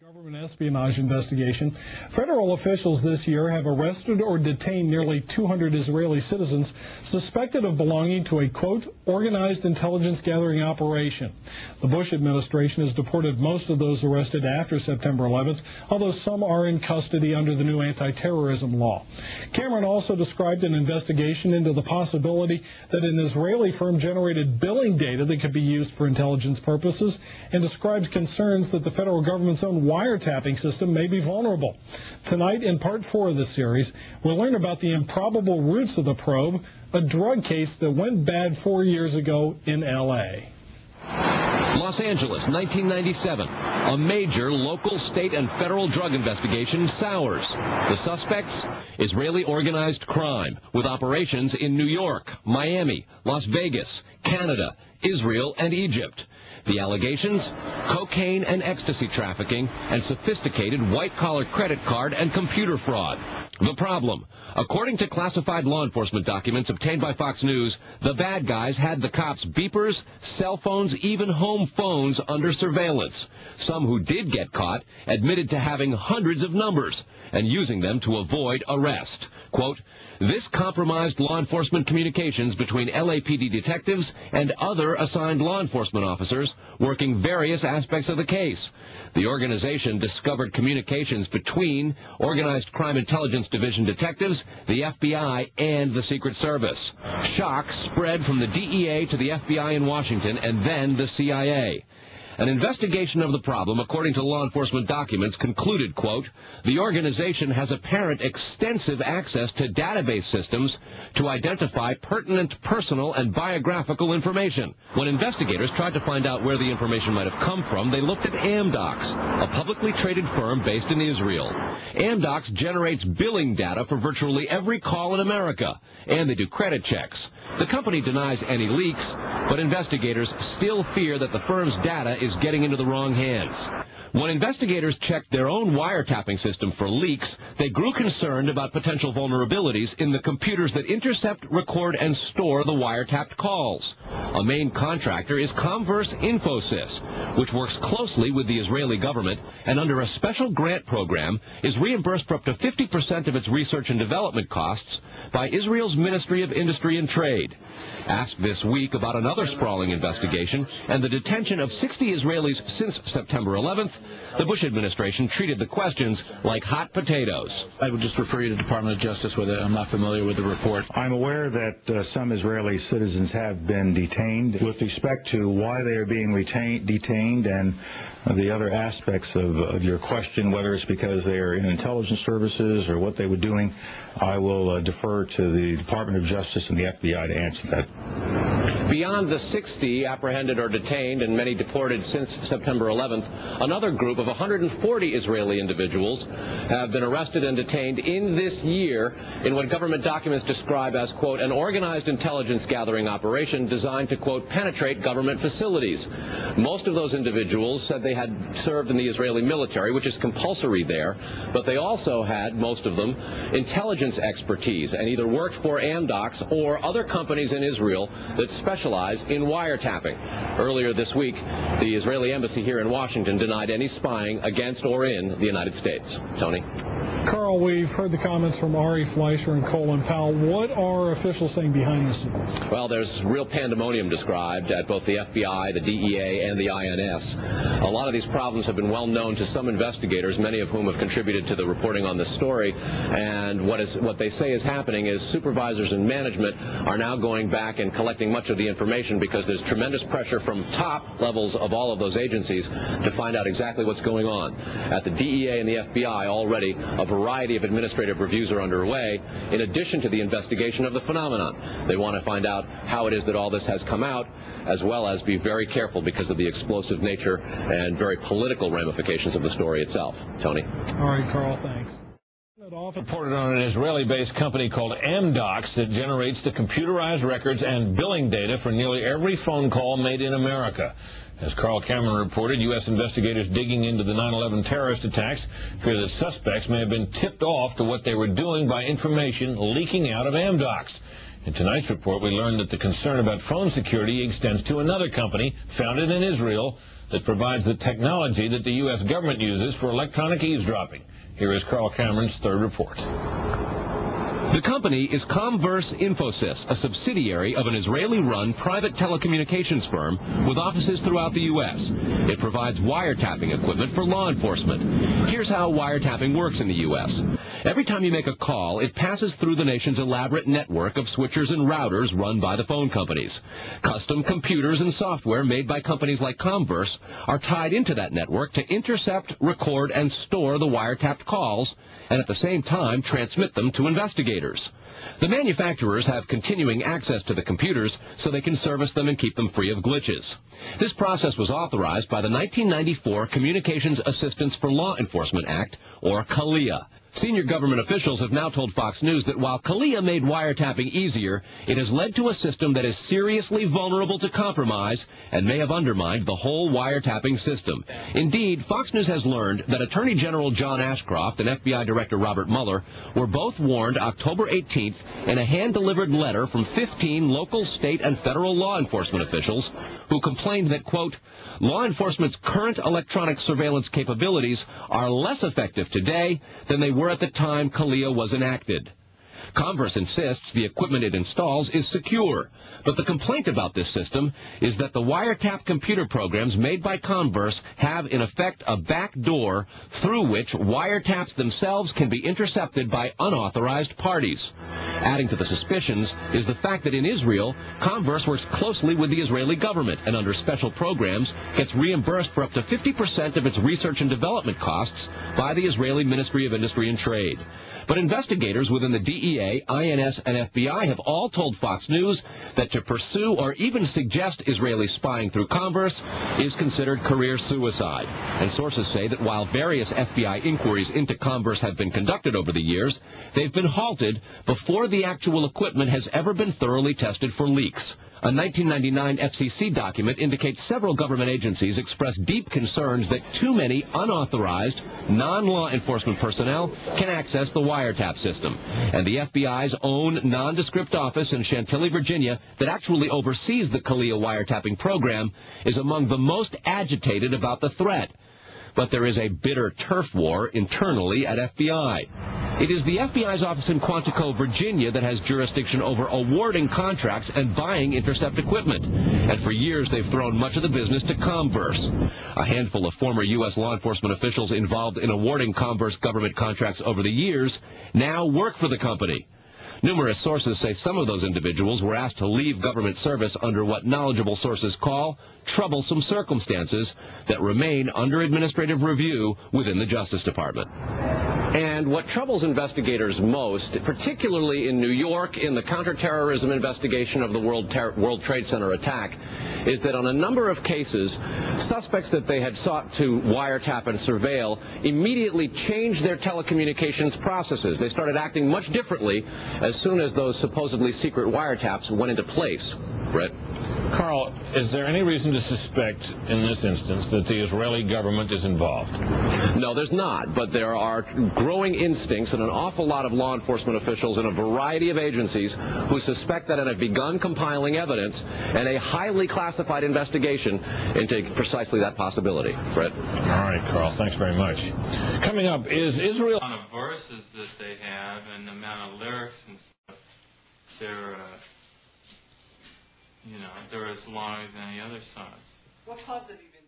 Government espionage investigation. Federal officials this year have arrested or detained nearly 200 Israeli citizens suspected of belonging to a, quote, organized intelligence gathering operation. The Bush administration has deported most of those arrested after September 11th, although some are in custody under the new anti-terrorism law. Cameron also described an investigation into the possibility that an Israeli firm generated billing data that could be used for intelligence purposes, and described concerns that the federal government's own wiretapping system may be vulnerable. Tonight, in part 4 of the series, we'll learn about the improbable roots of the probe, a drug case that went bad 4 years ago in L.A. Los Angeles, 1997. A major local, state, and federal drug investigation sours. The suspects? Israeli organized crime, with operations in New York, Miami, Las Vegas, Canada, Israel, and Egypt. The allegations? Cocaine and ecstasy trafficking and sophisticated white-collar credit card and computer fraud. The problem? According to classified law enforcement documents obtained by Fox News, the bad guys had the cops' beepers, cell phones, even home phones under surveillance. Some who did get caught admitted to having hundreds of numbers and using them to avoid arrest. Quote, this compromised law enforcement communications between LAPD detectives and other assigned law enforcement officers working various aspects of the case. The organization discovered communications between Organized Crime Intelligence Division detectives, the FBI, and the Secret Service. Shock spread from the DEA to the FBI in Washington and then the CIA. An investigation of the problem, according to law enforcement documents, concluded, quote, the organization has apparent extensive access to database systems to identify pertinent personal and biographical information. When investigators tried to find out where the information might have come from, they looked at Amdocs, a publicly traded firm based in Israel. Amdocs generates billing data for virtually every call in America, and they do credit checks. The company denies any leaks, but investigators still fear that the firm's data is getting into the wrong hands. When investigators checked their own wiretapping system for leaks, they grew concerned about potential vulnerabilities in the computers that intercept, record, and store the wiretapped calls. A main contractor is Comverse Infosys, which works closely with the Israeli government and under a special grant program is reimbursed for up to 50% of its research and development costs by Israel's Ministry of Industry and Trade. Asked this week about another sprawling investigation and the detention of 60 Israelis since September 11th, the Bush administration treated the questions like hot potatoes. I would just refer you to the Department of Justice with it. I'm not familiar with the report. I'm aware that some Israeli citizens have been detained. With respect to why they are being detained and the other aspects of your question, whether it's because they are in intelligence services or what they were doing, I will defer to the Department of Justice and the FBI to answer that. Beyond the 60 apprehended or detained and many deported since September 11th, another group of 140 Israeli individuals have been arrested and detained in this year in what government documents describe as, quote, an organized intelligence gathering operation designed to, quote, penetrate government facilities. Most of those individuals said they had served in the Israeli military, which is compulsory there, but they also had, most of them, intelligence expertise and either worked for Amdocs or other companies in Israel that specialize in wiretapping. Earlier this week, the Israeli embassy here in Washington denied any spying against or in the United States. Tony? Carl, we've heard the comments from Ari Fleischer and Colin Powell. What are officials saying behind the scenes? Well, there's real pandemonium described at both the FBI, the DEA, and the INS. A lot of these problems have been well known to some investigators, many of whom have contributed to the reporting on this story. And what they say is happening is supervisors and management are now going back and collecting much of the information because there's tremendous pressure from top levels of all of those agencies to find out exactly what's going on. At the DEA and the FBI already, a variety of administrative reviews are underway, in addition to the investigation of the phenomenon. They want to find out how it is that all this has come out, as well as be very careful because of the explosive nature and very political ramifications of the story itself. Tony? All right, Carl, thanks. Reported on an Israeli-based company called Amdocs that generates the computerized records and billing data for nearly every phone call made in America. As Carl Cameron reported, U.S. investigators digging into the 9/11 terrorist attacks fear that suspects may have been tipped off to what they were doing by information leaking out of Amdocs. In tonight's report, we learned that the concern about phone security extends to another company founded in Israel, that provides the technology that the U.S. government uses for electronic eavesdropping. Here is Carl Cameron's third report. The company is Comverse Infosys, a subsidiary of an Israeli-run private telecommunications firm with offices throughout the U.S. It provides wiretapping equipment for law enforcement. Here's how wiretapping works in the U.S. Every time you make a call, it passes through the nation's elaborate network of switchers and routers run by the phone companies. Custom computers and software made by companies like Comverse are tied into that network to intercept, record, and store the wiretapped calls, and at the same time transmit them to investigators. The manufacturers have continuing access to the computers so they can service them and keep them free of glitches. This process was authorized by the 1994 Communications Assistance for Law Enforcement Act, or CALEA. Senior government officials have now told Fox News that while CALEA made wiretapping easier, it has led to a system that is seriously vulnerable to compromise and may have undermined the whole wiretapping system. Indeed, Fox News has learned that Attorney General John Ashcroft and FBI Director Robert Mueller were both warned October 18th in a hand-delivered letter from 15 local, state, and federal law enforcement officials who complained that, quote, law enforcement's current electronic surveillance capabilities are less effective today than they were at the time CALEA was enacted. Comverse insists the equipment it installs is secure, but the complaint about this system is that the wiretap computer programs made by Comverse have, in effect, a back door through which wiretaps themselves can be intercepted by unauthorized parties. Adding to the suspicions is the fact that in Israel, Comverse works closely with the Israeli government and under special programs gets reimbursed for up to 50% of its research and development costs by the Israeli Ministry of Industry and Trade. But investigators within the DEA, INS, and FBI have all told Fox News that to pursue or even suggest Israeli spying through Comverse is considered career suicide. And sources say that while various FBI inquiries into Comverse have been conducted over the years, they've been halted before the actual equipment has ever been thoroughly tested for leaks. A 1999 FCC document indicates several government agencies expressed deep concerns that too many unauthorized, non-law enforcement personnel can access the wiretap system. And the FBI's own nondescript office in Chantilly, Virginia, that actually oversees the CALEA wiretapping program, is among the most agitated about the threat. But there is a bitter turf war internally at FBI. It is the FBI's office in Quantico, Virginia, that has jurisdiction over awarding contracts and buying intercept equipment. And for years, they've thrown much of the business to Comverse. A handful of former U.S. law enforcement officials involved in awarding Comverse government contracts over the years now work for the company. Numerous sources say some of those individuals were asked to leave government service under what knowledgeable sources call troublesome circumstances that remain under administrative review within the Justice Department. And what troubles investigators most, particularly in New York in the counterterrorism investigation of the World Trade Center attack, is that on a number of cases, suspects that they had sought to wiretap and surveil immediately changed their telecommunications processes. They started acting much differently as soon as those supposedly secret wiretaps went into place. Brett? Carl, is there any reason to suspect in this instance that the Israeli government is involved? No, there's not, but there are growing instincts in an awful lot of law enforcement officials in a variety of agencies who suspect that and have begun compiling evidence and a highly classified investigation into precisely that possibility. Brett? All right, Carl, thanks very much. Coming up, is Israel... The amount of verses that they have and the amount of lyrics and stuff, they're as long as any other songs. What caused it even